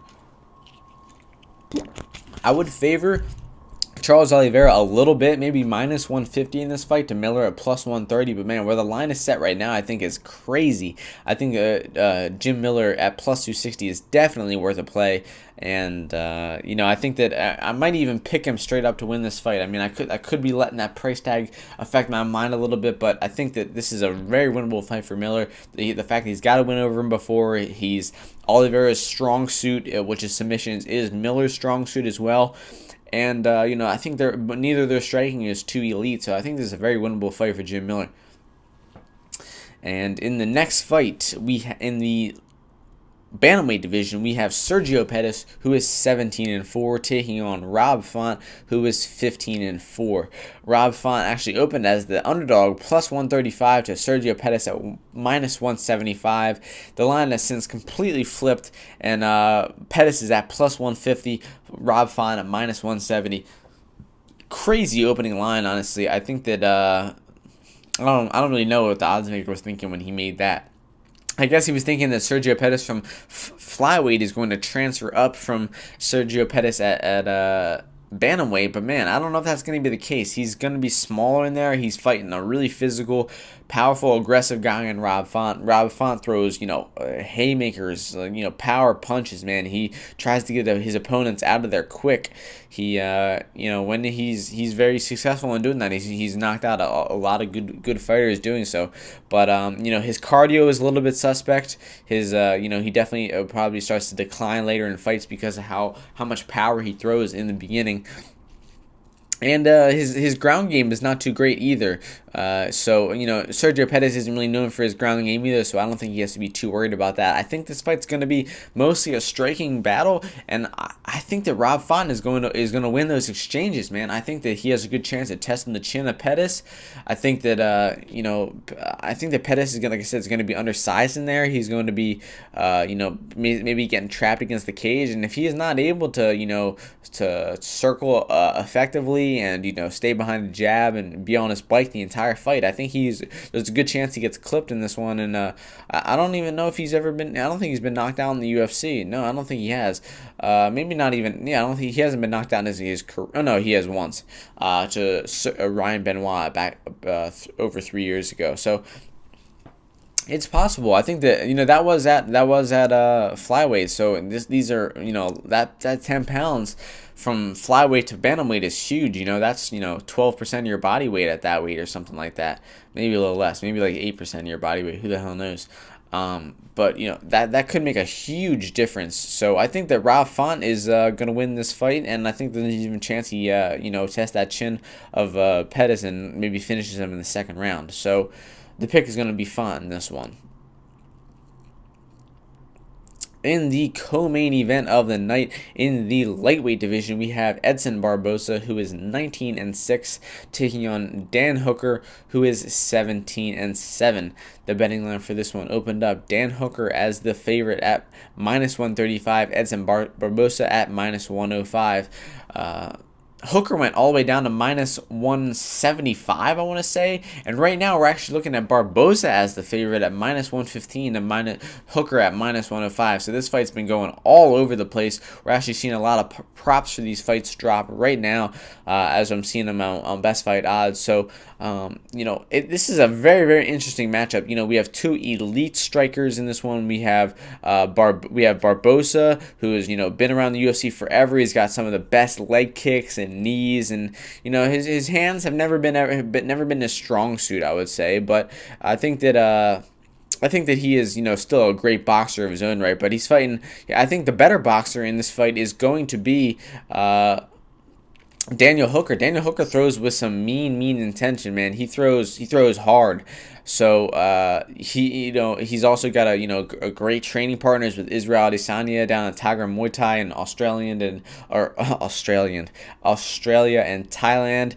I would favor Charles Oliveira a little bit, maybe minus 150 in this fight to Miller at plus 130. But man, where the line is set right now, I think is crazy. I think Jim Miller at plus 260 is definitely worth a play. And I think that I might even pick him straight up to win this fight. I mean, I could be letting that price tag affect my mind a little bit, but I think that this is a very winnable fight for Miller. The fact that he's got to win over him before, he's Oliveira's strong suit, which is submissions, is Miller's strong suit as well. And, I think neither of their striking is too elite, so I think this is a very winnable fight for Jim Miller. And in the next fight, in the bantamweight division, we have Sergio Pettis, who is 17-4, taking on Rob Font, who is 15-4. Rob Font actually opened as the underdog, plus 135 to Sergio Pettis at minus 175. The line has since completely flipped, and Pettis is at plus 150, Rob Font at minus 170. Crazy opening line, honestly. I think that I don't really know what the odds maker was thinking when he made that. I guess he was thinking that Sergio Pettis from flyweight is going to transfer up from Sergio Pettis at bantamweight, but man, I don't know if that's going to be the case. He's going to be smaller in there. He's fighting a really physical, powerful, aggressive guy in Rob Font. Rob Font throws, haymakers, power punches, man. He tries to get his opponents out of there quick. He, when he's very successful in doing that. He's knocked out a lot of good fighters doing so. But, his cardio is a little bit suspect. His, he definitely probably starts to decline later in fights because of how much power he throws in the beginning. And his ground game is not too great either. Sergio Pettis isn't really known for his ground game either, so I don't think he has to be too worried about that. I think this fight's going to be mostly a striking battle, and I think that Rob Font is going to win those exchanges, man. I think that he has a good chance at testing the chin of Pettis. I think that Pettis is going to be undersized in there. He's going to be maybe getting trapped against the cage, and if he is not able to circle effectively and stay behind the jab and be on his bike the entire fight, I think there's a good chance he gets clipped in this one. And I don't even know if he's ever been. I don't think he's been knocked out in the UFC. No, I don't think he has. Maybe not even. Yeah, I don't think he hasn't been knocked out in his career. Oh no, he has once. To Ryan Benoit back over 3 years ago. So it's possible. I think that that was at flyweight. So these are that 10 pounds from flyweight to bantamweight is huge. That's 12% of your body weight at that weight or something like that. Maybe a little less. Maybe like 8% of your body weight. Who the hell knows? But that could make a huge difference. So I think that Rob Font is going to win this fight, and I think there's even a chance he tests that chin of Pettis and maybe finishes him in the second round. So the pick is going to be Font in this one. In the co-main event of the night, in the lightweight division, we have Edson Barbosa, who is 19-6, taking on Dan Hooker, who is 17-7. The betting line for this one opened up Dan Hooker as the favorite at minus 135, Edson Barbosa at minus 105. Hooker went all the way down to minus 175, I want to say. And right now, we're actually looking at Barbosa as the favorite at minus 115 and Hooker at minus 105. So this fight's been going all over the place. We're actually seeing a lot of props for these fights drop right now as I'm seeing them on Best Fight Odds. So, this is a very, very interesting matchup. We have two elite strikers in this one. We have Barbosa, who has, been around the UFC forever. He's got some of the best leg kicks and knees, and his hands have never been his strong suit, I would say. But I think that he is, still a great boxer of his own right. But he's fighting. I think the better boxer in this fight is going to be Daniel Hooker. Daniel Hooker throws with some mean intention, man. He throws hard. So he's also got a great training partners with Israel Adesanya down at Tiger Muay Thai in Australia and Thailand.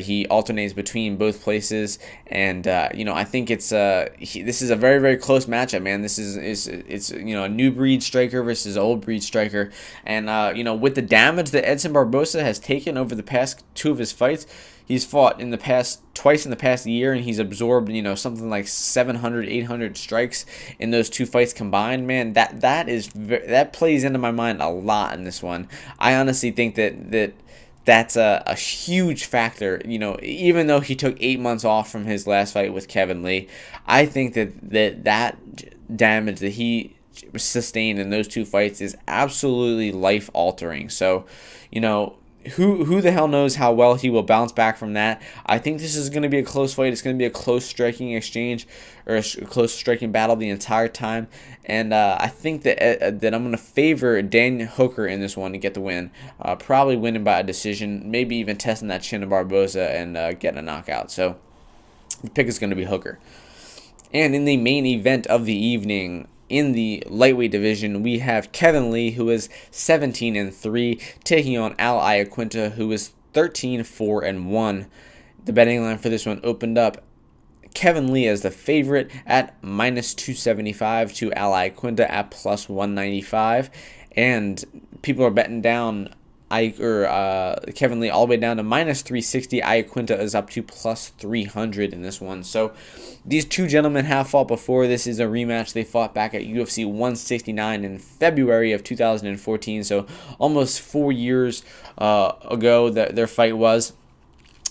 He alternates between both places, and I think this is a very, very close matchup, man. This is a new breed striker versus old breed striker, and with the damage that Edson Barbosa has taken over the past two of his fights, He's fought twice in the past year, and he's absorbed, something like 700, 800 strikes in those two fights combined. Man, that plays into my mind a lot in this one. I honestly think that's a huge factor. Even though he took 8 months off from his last fight with Kevin Lee, I think that damage that he sustained in those two fights is absolutely life altering. So, who the hell knows how well he will bounce back from that. I think this is going to be a close fight. It's going to be a close striking exchange, or a close striking battle the entire time. And I think that I'm going to favor Dan Hooker in this one to get the win. Probably winning by a decision, maybe even testing that chin of Barboza and getting a knockout. So the pick is going to be Hooker. And in the main event of the evening, in the lightweight division, we have Kevin Lee, who is 17-3, taking on Al Iaquinta, who is 13-4-1. The betting line for this one opened up Kevin Lee as the favorite at -275 to Al Iaquinta at +195, and people are betting down Kevin Lee all the way down to -360. Iaquinta is up to +300 in this one. So these two gentlemen have fought before. This is a rematch. They fought back at UFC 169 in February of 2014. So almost 4 years ago that their fight was.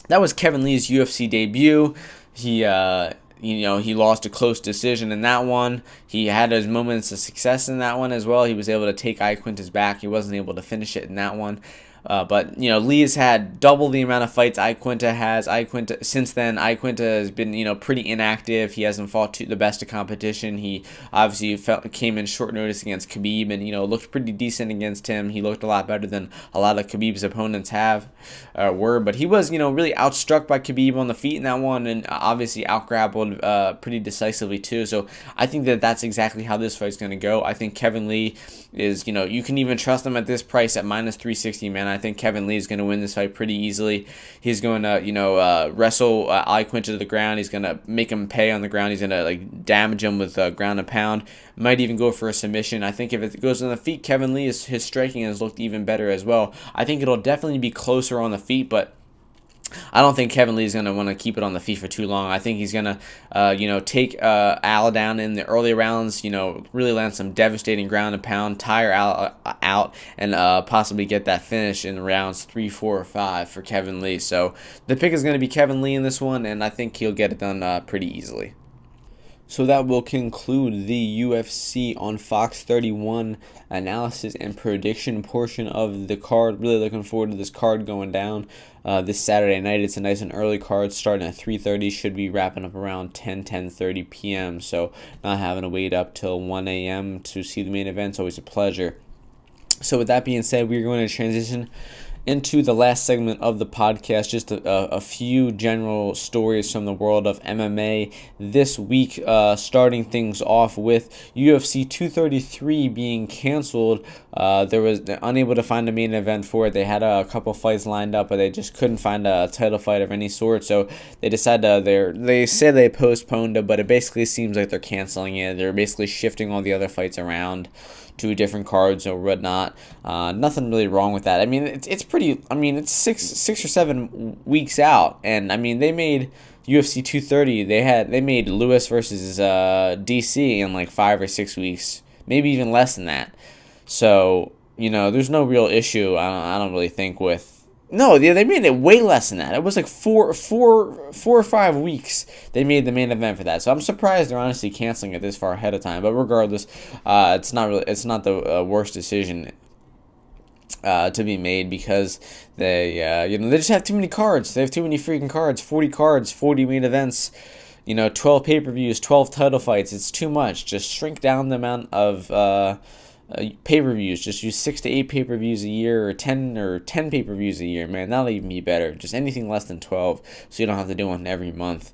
That was Kevin Lee's UFC debut. He lost a close decision in that one. He had his moments of success in that one as well. He was able to take Iaquinta's back. He wasn't able to finish it in that one. But Lee has had double the amount of fights Iaquinta has. Since then, Iaquinta has been pretty inactive. He hasn't fought to the best of competition. He obviously came in short notice against Khabib and looked pretty decent against him. He looked a lot better than a lot of Khabib's opponents were. But he was really outstruck by Khabib on the feet in that one, and obviously outgrappled pretty decisively too. So I think that's exactly how this fight's going to go. I think Kevin Lee is you can even trust him at this price at -360, man. I think Kevin Lee is going to win this fight pretty easily. He's going to, wrestle Iaquinta to the ground. He's going to make him pay on the ground. He's going to damage him with ground and pound. Might even go for a submission. I think if it goes on the feet, Kevin Lee his striking has looked even better as well. I think it'll definitely be closer on the feet, but I don't think Kevin Lee is going to want to keep it on the feet for too long. I think he's going to, take Al down in the early rounds, really land some devastating ground and pound, tire Al out, and possibly get that finish in rounds 3, 4, or 5 for Kevin Lee. So the pick is going to be Kevin Lee in this one, and I think he'll get it done pretty easily. So that will conclude the UFC on Fox 31 analysis and prediction portion of the card. Really looking forward to this card going down this Saturday night. It's a nice and early card starting at 3:30. Should be wrapping up around 10:30 p.m. So not having to wait up till 1 a.m. to see the main event is always a pleasure. So with that being said, we're going to transition into the last segment of the podcast, just a few general stories from the world of MMA this week, starting things off with UFC 233 being canceled. They're unable to find a main event for it. They had a couple fights lined up, but they just couldn't find a title fight of any sort, so they decided they said they postponed it, but it basically seems like they're canceling it. They're basically shifting all the other fights around to different cards or whatnot. Nothing really wrong with that. I mean, it's pretty. I mean, it's six or 7 weeks out, and I mean they made UFC 230. They made Lewis versus DC in like 5 or 6 weeks, maybe even less than that. So there's no real issue. I don't really think with. No, they made it way less than that. It was like 4 or 5 weeks they made the main event for that. So I'm surprised they're honestly canceling it this far ahead of time. But regardless, it's not the worst decision to be made, because they just have too many cards. They have too many freaking cards. 40 cards, 40 main events. 12 pay-per-views, 12 title fights. It's too much. Just shrink down the amount of pay-per-views. Just use 6 to 8 pay-per-views a year, or 10 pay-per-views a year, man. That'll even be better. Just anything less than 12, so you don't have to do one every month.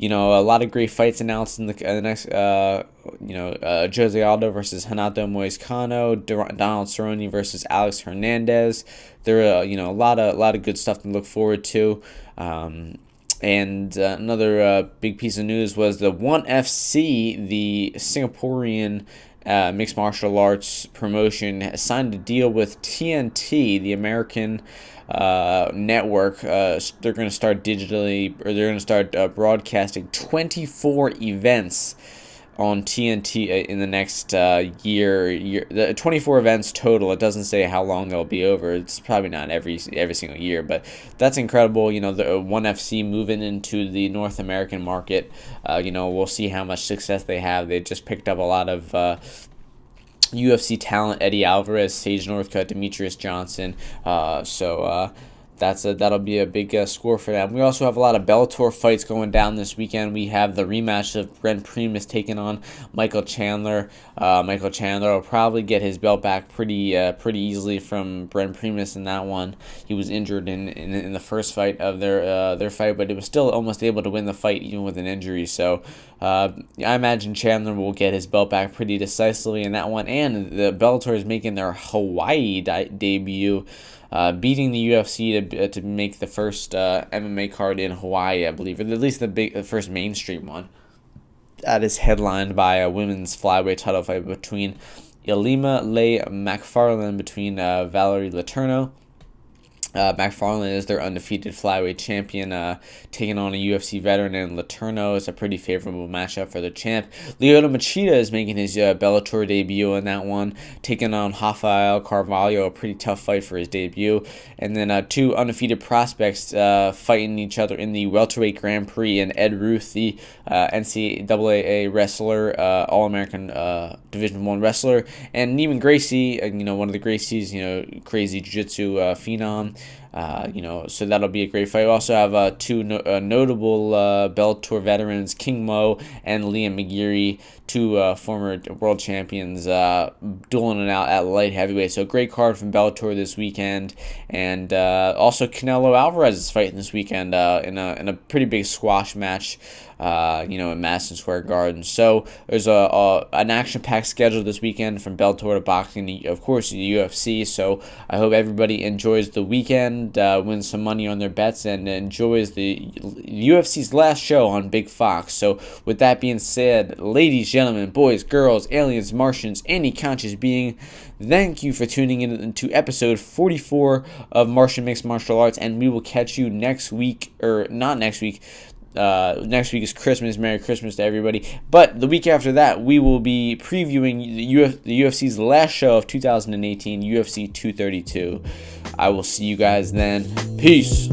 A lot of great fights announced in the next, Jose Aldo versus Renato Moicano, Donald Cerrone versus Alex Hernandez. There are, a lot of good stuff to look forward to. And another big piece of news was the ONE FC, the Singaporean mixed martial arts promotion, has signed a deal with TNT, the American network. They're going to start digitally, or they're going to start broadcasting 24 events on TNT in the next year. The 24 events total. It doesn't say how long they'll be over. It's probably not every single year, but that's incredible. You know, the ONE FC moving into the North American market. You know, we'll see how much success they have. They just picked up a lot of UFC talent: Eddie Alvarez, Sage Northcutt, Demetrius Johnson. That'll be a big score for them. We also have a lot of Bellator fights going down this weekend. We have the rematch of Bren Primus taking on Michael Chandler. Michael Chandler will probably get his belt back pretty easily from Bren Primus in that one. He was injured in the first fight of their fight, but he was still almost able to win the fight even with an injury. So I imagine Chandler will get his belt back pretty decisively in that one. And the Bellator is making their Hawaii debut, beating the UFC to make the first MMA card in Hawaii, I believe, or at least the first mainstream one. That is headlined by a women's flyweight title fight between Ilima Leigh McFarland between Valerie Letourneau. McFarland is their undefeated flyweight champion, taking on a UFC veteran, and Letourneau is a pretty favorable matchup for the champ. Lyoto Machida is making his Bellator debut in that one, taking on Rafael Carvalho, a pretty tough fight for his debut. And then two undefeated prospects fighting each other in the welterweight Grand Prix, and Ed Ruth, the NCAA wrestler, All-American Division I wrestler, and Neiman Gracie, one of the Gracies, crazy jiu-jitsu phenom. So that'll be a great fight. We also have two notable Bellator veterans, King Mo and Liam McGeary, two former world champions, dueling it out at light heavyweight. So great card from Bellator this weekend. And also Canelo Alvarez is fighting this weekend in a pretty big squash match, in Madison Square Garden. So there's an action-packed schedule this weekend, from Bellator to boxing, of course, the UFC. So I hope everybody enjoys the weekend, wins some money on their bets, and enjoys the UFC's last show on Big Fox. So with that being said, ladies, gentlemen, boys, girls, aliens, Martians, any conscious being, thank you for tuning in to episode 44 of Martian Mixed Martial Arts, and we will catch you next week, or not next week. Next week is Christmas. Merry Christmas to everybody. But the week after that, we will be previewing the UFC's last show of 2018, UFC 232. I will see you guys then. Peace.